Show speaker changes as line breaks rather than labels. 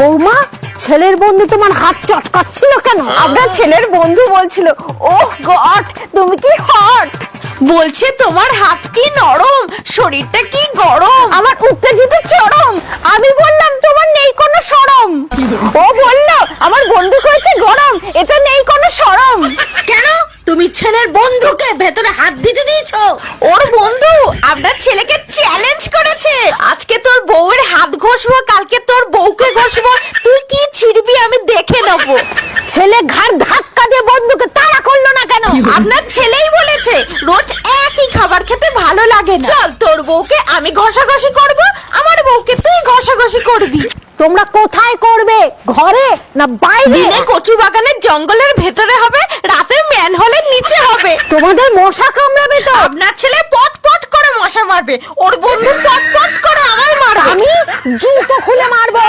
বৌমা, ছেলের বন্ধু তোমার হাত চটকাচ্ছিল কেন?
আপনার ছেলের বন্ধু বলছিল, ওহ গড তুমি কি হট, বলছে তোমার হাত কি নরম, শরীরটা কি গরম। আমার উত্তেজিত চরম। আমি বললাম তোমার নেই কোনো শরম। ও বলল আমার বন্ধু কইছে গরম, এতে নেই কোনো শরম।
কেন তুমি ছেলের বন্ধুকে ভেতরে হাত দিতে দিয়েছো?
ওর বন্ধু আপনার ছেলেকে চ্যালেঞ্জ করেছে, আজকে তোর বউয়ের হাত ঘষবো, কালকে তোর বউকে ঘষবো, তুই কি ছিড়বি আমি দেখে নেবো।
ছেলে ঘাড় ধাক্কা দিয়ে বন্ধুকে তাড়া করলো না কেন?
আপনার ছেলেই বলেছে রোজ একই খাবার খেতে ভালো লাগে না, চল তোর বউকে আমি ঘষাঘষি করব, আমার বউকে তুই ঘষাঘষি করবি।
তোমরা কোথায় করবে, ঘরে না বাইরে?
দিনে কচু বাগানের জঙ্গলের ভেতরে হবে, রাতে ম্যানহোলের নিচে হবে।
তোমাদের মশা কামড়াবে তো?
আপনার ছেলে পট পট করে মশা মারবে, ওর বন্ধু পট পট করে আমায় মারবে।
আমি জুতো খুলে মারবো।